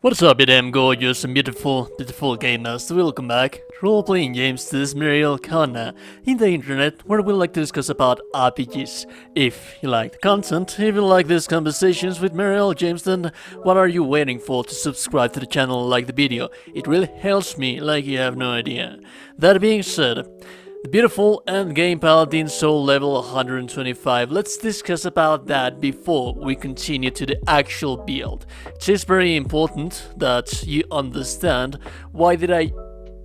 What's up, damn gorgeous and beautiful gamers? Welcome back to role-playing games. This is Muriel Corner in the internet, where we like to discuss about RPGs. If you like the content, if you like these conversations with Muriel James, then what are you waiting for to subscribe to the channel and like the video? It really helps me like you have no idea. That being said, the beautiful Endgame Paladin Soul level 125. Let's discuss about that before we continue to the actual build. It is very important that you understand why did I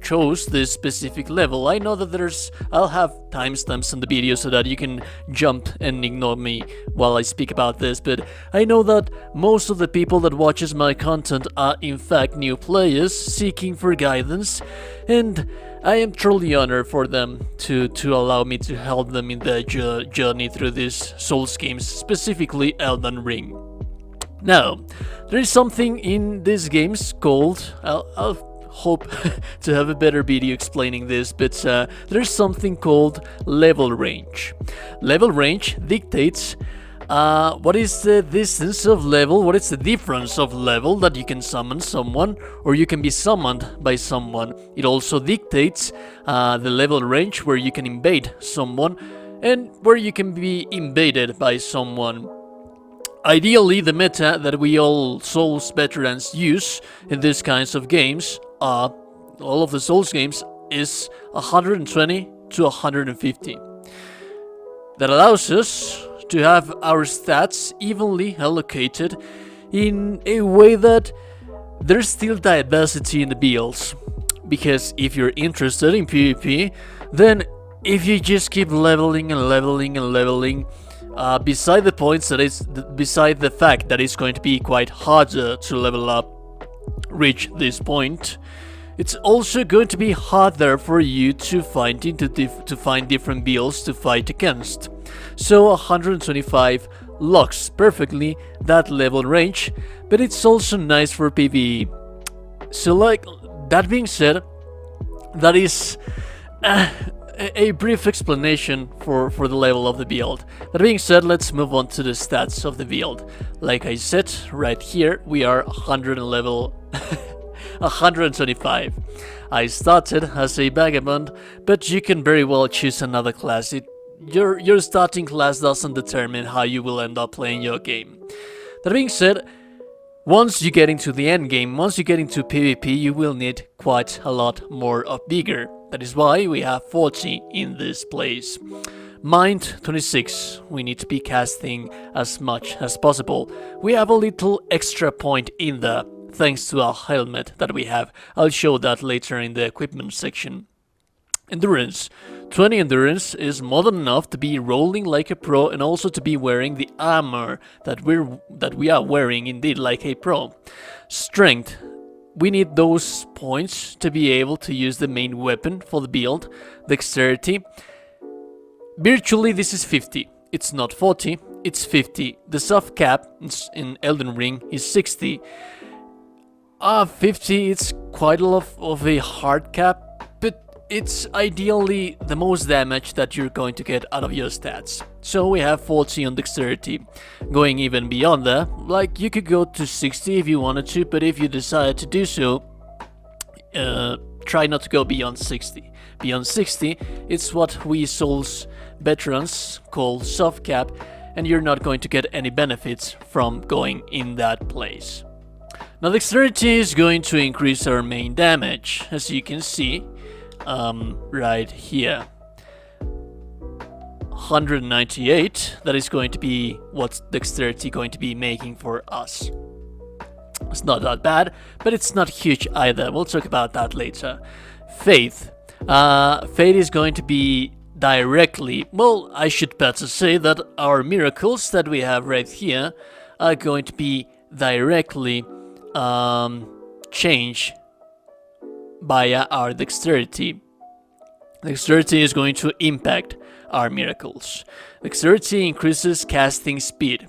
chose this specific level. I know that I'll have timestamps in the video so that you can jump and ignore me while I speak about this, but I know that most of the people that watches my content are in fact new players seeking for guidance, and I am truly honored for them to allow me to help them in their journey through these Souls games, specifically Elden Ring. Now, there is something in these games called, I'll hope to have a better video explaining this, but there's something called level range. Level range dictates what is the distance of level, what is the difference of level that you can summon someone or you can be summoned by someone. It also dictates the level range where you can invade someone and where you can be invaded by someone. Ideally, the meta that we all Souls veterans use in these kinds of games, all of the Souls games, is 120 to 150. That allows us to have our stats evenly allocated in a way that there's still diversity in the builds. Because if you're interested in PvP, then if you just keep leveling and leveling and leveling, beside the fact that it's going to be quite harder to level up, reach this point, it's also going to be harder for you to find different builds to fight against. So 125 locks perfectly that level range, but it's also nice for PvE. So like that being said, that is a brief explanation for the level of the build. That being said, let's move on to the stats of the build. Like I said, right here we are 100 level 125. I started as a vagabond, but you can very well choose another class. Your starting class doesn't determine how you will end up playing your game. That being said, once you get into the end game, once you get into PvP, you will need quite a lot more of vigor. That is why we have 40 in this place. Mind 26, we need to be casting as much as possible. We have a little extra point in there, thanks to our helmet that we have. I'll show that later in the equipment section. Endurance. 20 endurance is more than enough to be rolling like a pro and also to be wearing the armor that we are wearing indeed like a pro. Strength. We need those points to be able to use the main weapon for the build. Dexterity. Virtually this is 50. It's not 40, it's 50. The soft cap in Elden Ring is 60. 50, it's quite a lot of a hard cap, but it's ideally the most damage that you're going to get out of your stats. So we have 40 on Dexterity. Going even beyond that, like you could go to 60 if you wanted to, but if you decide to do so, try not to go beyond 60. Beyond 60, it's what we Souls veterans call soft cap, and you're not going to get any benefits from going in that place. Now Dexterity is going to increase our main damage, as you can see right here. 198, that is going to be what Dexterity going to be making for us. It's not that bad, but it's not huge either. We'll talk about that later. Faith. Faith is going to be directly, well, I should better say that our miracles that we have right here are going to be directly change via our Dexterity. Dexterity is going to impact our miracles. Dexterity increases casting speed.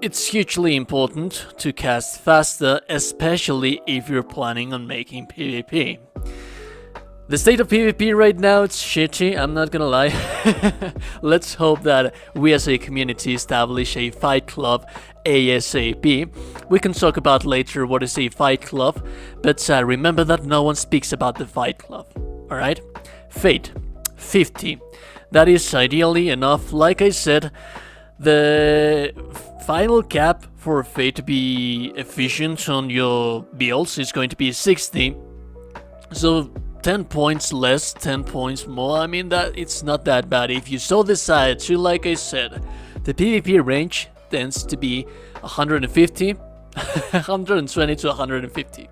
It's hugely important to cast faster, especially if you're planning on making PvP. The state of PvP right now, it's shitty, I'm not gonna lie. Let's hope that we as a community establish a fight club ASAP. We can talk about later what is a fight club, but remember that no one speaks about the fight club, alright? Fate, 50. That is ideally enough. Like I said, the final cap for Fate to be efficient on your builds is going to be 60. So 10 points less, 10 points more, I mean that it's not that bad. If you so decide to, like I said, the PvP range tends to be 150, 120 to 150.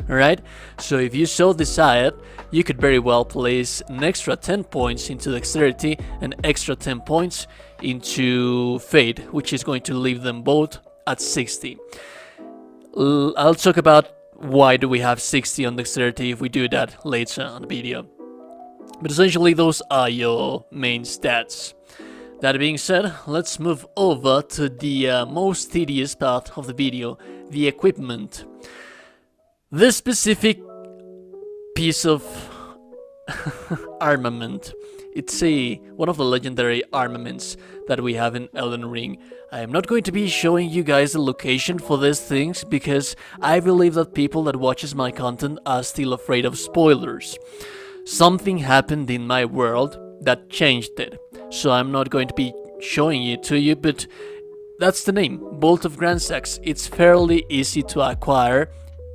Alright, so if you so decide, you could very well place an extra 10 points into Dexterity, an extra 10 points into Fate, which is going to leave them both at 60. I'll talk about why do we have 60 on Dexterity if we do that later on the video. But essentially those are your main stats. That being said, let's move over to the most tedious part of the video, the equipment. This specific piece of armament, it's one of the legendary armaments that we have in Elden Ring. I am not going to be showing you guys the location for these things because I believe that people that watches my content are still afraid of spoilers. Something happened in my world that changed it, so I'm not going to be showing it to you, but that's the name, Bolt of Grandsax. It's fairly easy to acquire.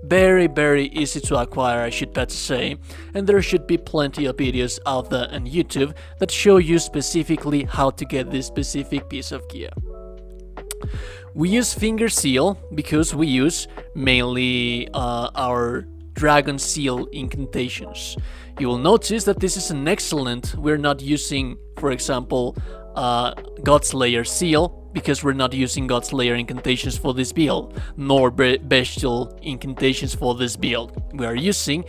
Very easy to acquire, I should better say, and there should be plenty of videos out there on YouTube that show you specifically how to get this specific piece of gear. We use Finger Seal because we use mainly our Dragon Seal incantations. You will notice that this is an excellent, we're not using, for example, Godslayer Seal, because we're not using Godslayer incantations for this build, nor Bestial incantations for this build. We are using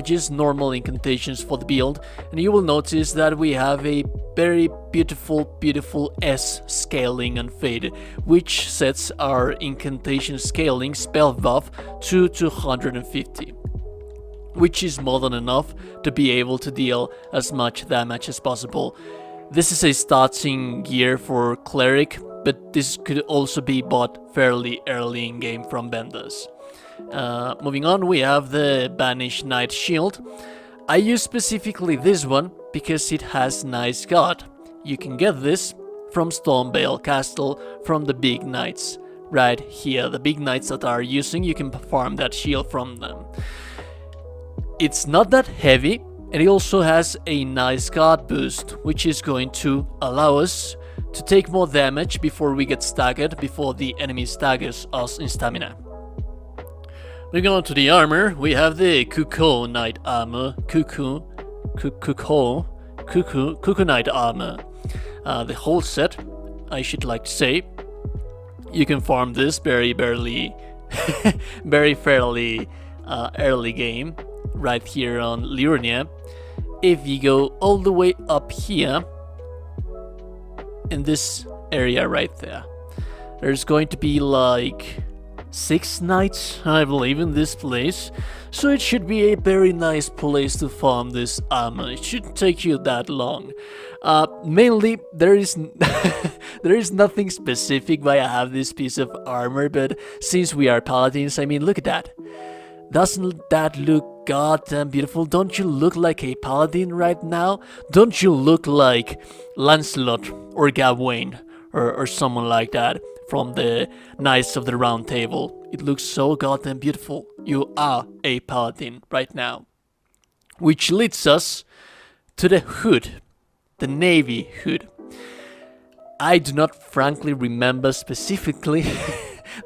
just normal incantations for the build, and you will notice that we have a very beautiful S scaling on Fate, which sets our incantation scaling spell buff to 250. Which is more than enough to be able to deal as much damage as possible. This is a starting gear for Cleric, but this could also be bought fairly early in game from vendors. Moving on, we have the Banished Knight Shield. I use specifically this one because it has nice guard. You can get this from Stormvale Castle from the big knights. Right here, the big knights that are using, you can farm that shield from them. It's not that heavy, and it also has a nice guard boost, which is going to allow us to take more damage before we get staggered, before the enemy staggers us in stamina. Moving on to the armor, we have the Cuckoo Knight Armor, Cuckoo Knight Armor. The whole set, I should like to say. You can farm this very fairly early game, right here on Liurnia. If you go all the way up here, in this area right there, there's going to be like 6 knights, I believe, in this place, so it should be a very nice place to farm this armor. It shouldn't take you that long. Mainly, there is there is nothing specific why I have this piece of armor, but since we are paladins, I mean, look at that. Doesn't that look goddamn beautiful? Don't you look like a paladin right now? Don't you look like Lancelot or Gawain or someone like that from the Knights of the Round Table? It looks so goddamn beautiful. You are a paladin right now. Which leads us to the hood, the navy hood. I do not frankly remember specifically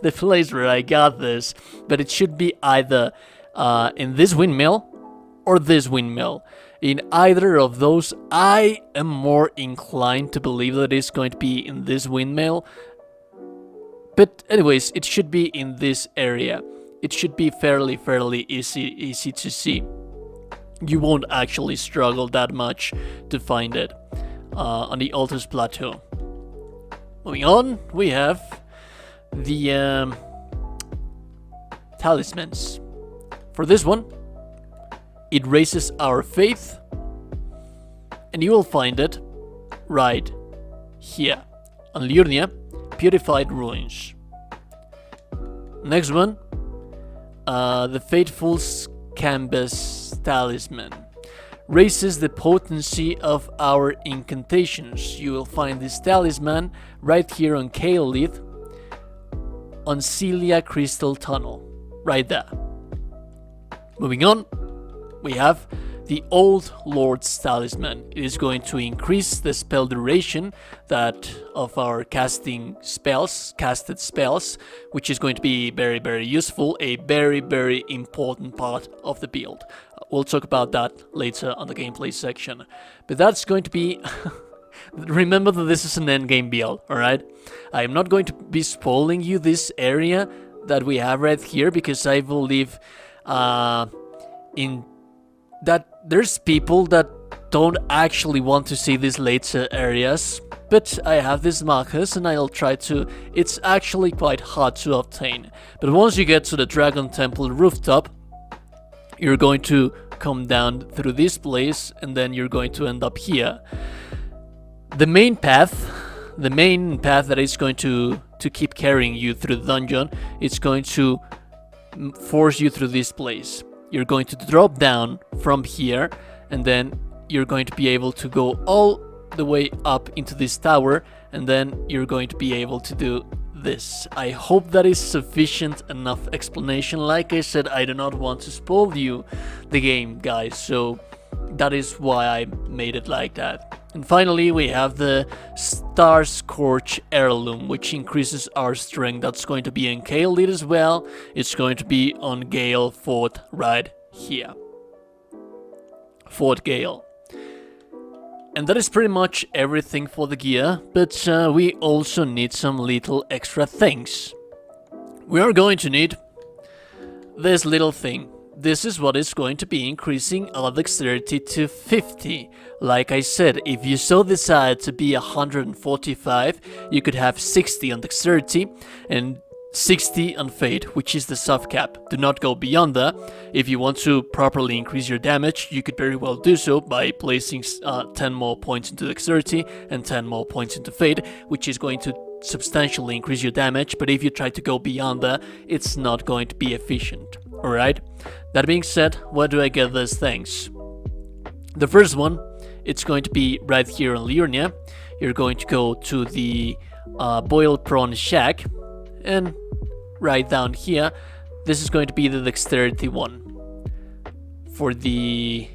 the place where I got this, but it should be either in this windmill or this windmill. In either of those, I am more inclined to believe that it's going to be in this windmill. But anyways, it should be in this area. It should be fairly easy to see. You won't actually struggle that much to find it on the Altus Plateau. Moving on, we have the talismans. For this one, it raises our faith, and you will find it right here on Liurnia, Purified Ruins. Next one, the Faithful Canvas Talisman. Raises the potency of our incantations. You will find this talisman right here on Kaelith, on Celia Crystal Tunnel, right there. Moving on, we have the Old Lord's Talisman. It is going to increase the spell duration that of our casted spells, which is going to be very, very useful, a very, very important part of the build. We'll talk about that later on the gameplay section. But that's going to be... Remember that this is an endgame build, alright? I am not going to be spoiling you this area that we have right here, because I believe in that there's people that don't actually want to see these later areas. But I have these markers and I'll try to... It's actually quite hard to obtain. But once you get to the Dragon Temple rooftop, you're going to come down through this place and then you're going to end up here. The main path that is going to keep carrying you through the dungeon, it's going to force you through this place. You're going to drop down from here and then you're going to be able to go all the way up into this tower, and then you're going to be able to do this. I hope that is sufficient enough explanation. Like I said, I do not want to spoil you the game, guys, so that is why I made it like that. And finally, we have the Star Scorch Heirloom, which increases our strength. That's going to be in Kaelid as well. It's going to be on Gale Fort right here. Fort Gale. And that is pretty much everything for the gear, but we also need some little extra things. We are going to need this little thing. This is what is going to be increasing our dexterity to 50. Like I said, if you so decide to be 145, you could have 60 on dexterity and 60 on fate, which is the soft cap. Do not go beyond that. If you want to properly increase your damage, you could very well do so by placing 10 more points into dexterity and 10 more points into fate, which is going to substantially increase your damage. But if you try to go beyond that, it's not going to be efficient. Alright? That being said, where do I get those things? The first one, it's going to be right here in Liurnia. You're going to go to the Boiled Prawn Shack, and right down here, this is going to be the dexterity one. For the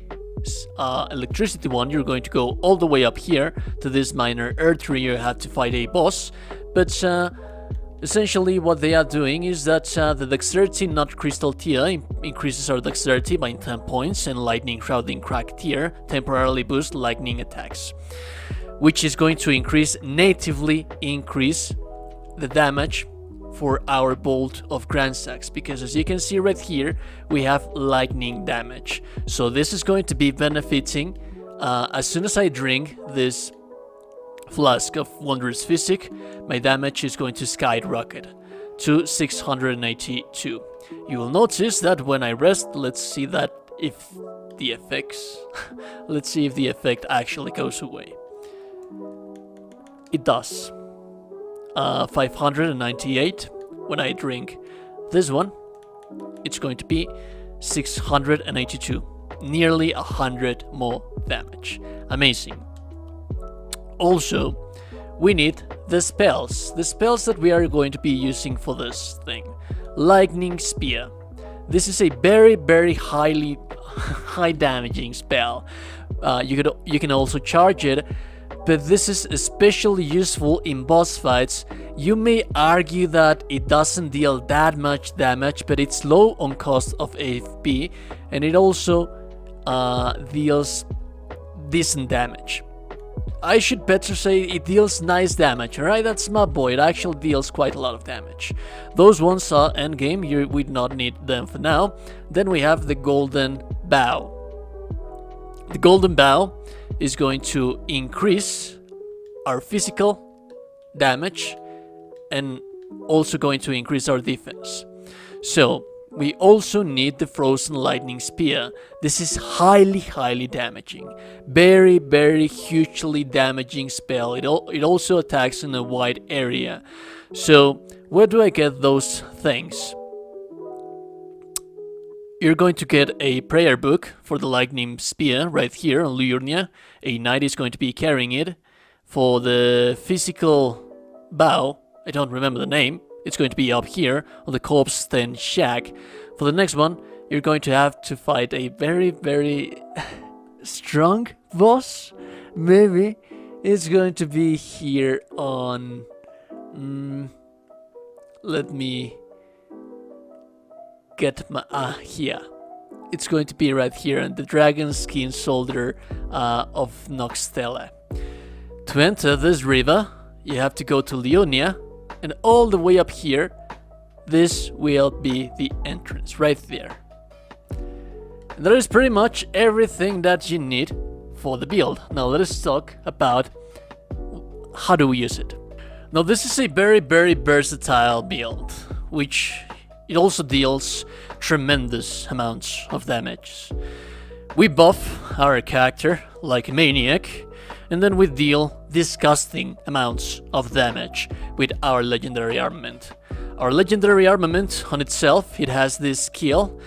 electricity one, you're going to go all the way up here to this minor earth tree. You have to fight a boss, but essentially what they are doing is that the dexterity not crystal tier increases our dexterity by 10 points, and lightning shrouding crack tier temporarily boosts lightning attacks, which is going to natively increase the damage for our Bolt of Grandstacks, because as you can see right here, we have lightning damage. So this is going to be benefiting. As soon as I drink this flask of Wondrous Physic, my damage is going to skyrocket to 682. You will notice that when I rest, let's see that if the effects let's see if the effect actually goes away. It does. 598. When I drink this one, it's going to be 682. Nearly 100 more damage. Amazing. Also, we need the spells. The spells that we are going to be using for this thing. Lightning Spear. This is a very, very high damaging spell. You can also charge it, but this is especially useful in boss fights. You may argue that it doesn't deal that much damage, but it's low on cost of AFP, and it also deals decent damage. I should better say it deals nice damage, alright? That's my boy, it actually deals quite a lot of damage. Those ones are endgame, we do not need them for now. Then we have the Golden Bow. The Golden Bow is going to increase our physical damage and also going to increase our defense. So we also need the Frozen Lightning Spear. This is highly damaging. Very hugely damaging spell. It also attacks in a wide area. So, where do I get those things? You're going to get a prayer book for the Lightning Spear right here on Liurnia. A knight is going to be carrying it. For the physical bow, I don't remember the name, it's going to be up here on the corpse then shack. For the next one, you're going to have to fight a very strong boss. Maybe it's going to be here on... let me get my... here. It's going to be right here on the Dragon Skin Soldier of Noxtella. To enter this river, you have to go to Leonia, and all the way up here, this will be the entrance, right there. And that is pretty much everything that you need for the build. Now let us talk about how do we use it. Now this is a very versatile build, which it also deals tremendous amounts of damage. We buff our character like a maniac, and then we deal disgusting amounts of damage with our legendary armament. Our legendary armament on itself, it has this skill.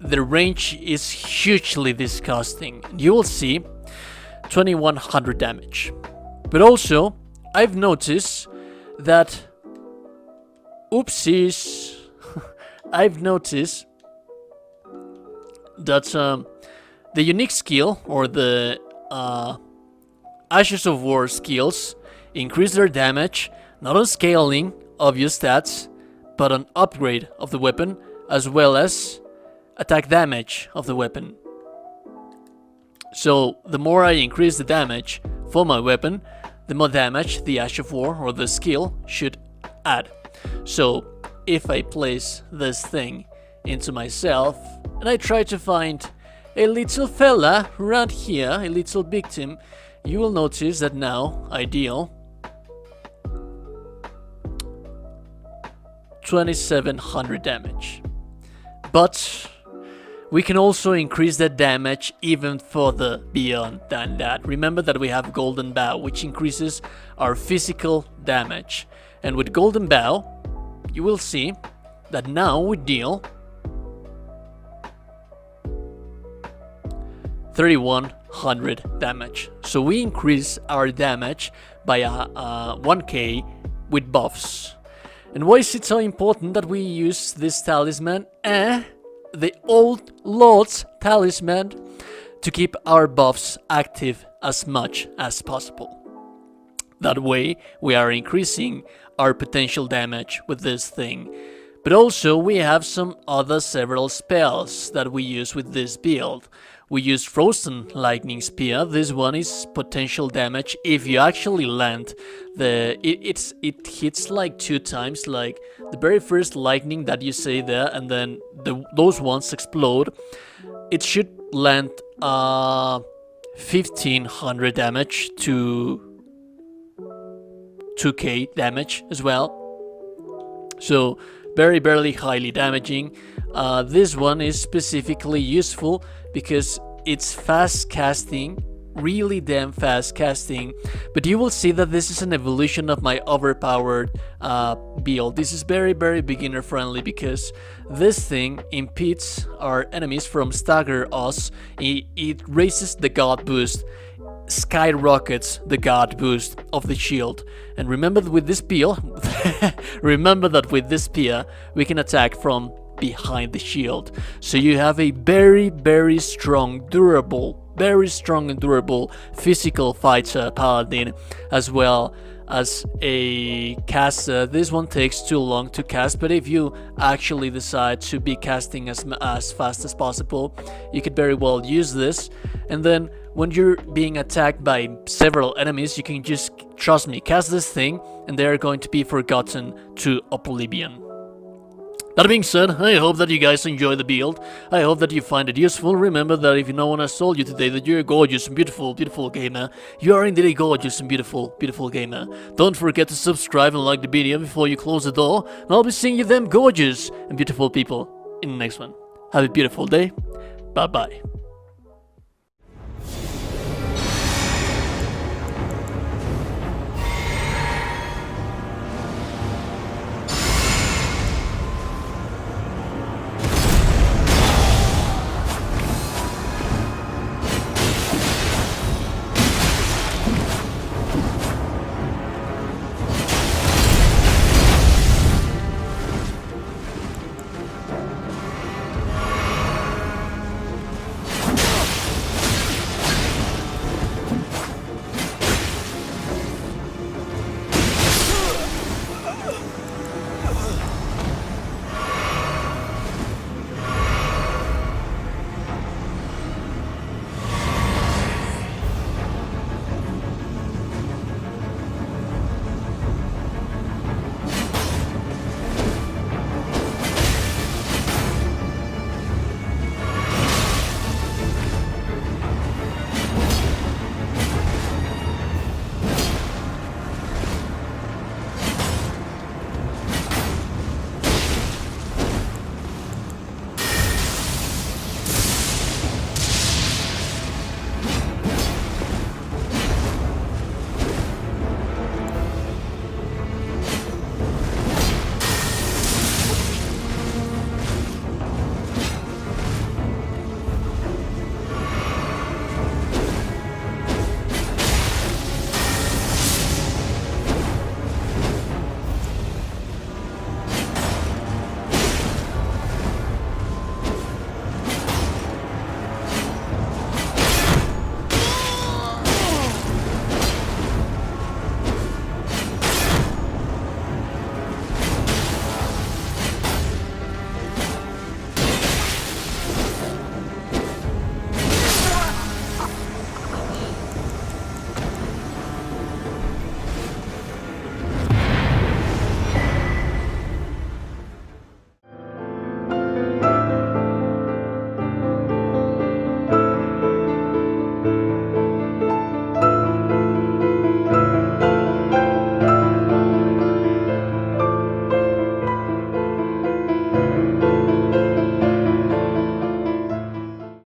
The range is hugely disgusting. You will see 2100 damage. But also, I've noticed that... Oopsies! I've noticed that the unique skill, or the Ashes of War skills, increase their damage, not on scaling obvious stats, but on upgrade of the weapon, as well as attack damage of the weapon. So the more I increase the damage for my weapon, the more damage the Ash of War or the skill should add. So if I place this thing into myself and I try to find a little fella around here, a little victim, you will notice that now I deal 2700 damage. But we can also increase that damage even further beyond than that. Remember that we have Golden Bow, which increases our physical damage. And with Golden Bow, you will see that now we deal 3100 damage. So we increase our damage by 1k with buffs. And why is it so important that we use this talisman? The Old Lord's talisman, to keep our buffs active as much as possible. That way we are increasing our potential damage with this thing. But also we have some other several spells that we use with this build. We use Frozen Lightning Spear. This one is potential damage if you actually land the... It hits like 2 times, like the very first lightning that you say there, and then those ones explode. It should land 1500 damage to 2k damage as well. So very highly damaging. This one is specifically useful because it's fast casting, really damn fast casting. But you will see that this is an evolution of my overpowered build. This is very beginner friendly because this thing impedes our enemies from stagger us. It raises the god boost, skyrockets the god boost of the shield. And remember that with this build, we can attack from behind the shield. So you have a very strong, and durable physical fighter paladin, as well as a caster. This one takes too long to cast, but if you actually decide to be casting as fast as possible, you could very well use this. And then when you're being attacked by several enemies, you can just, trust me, cast this thing and they are going to be forgotten to oblivion. That being said, I hope that you guys enjoy the build. I hope that you find it useful. Remember that if no one has told you today that you're a gorgeous and beautiful gamer, you are indeed a gorgeous and beautiful gamer. Don't forget to subscribe and like the video before you close the door, and I'll be seeing you them gorgeous and beautiful people in the next one. Have a beautiful day. Bye bye.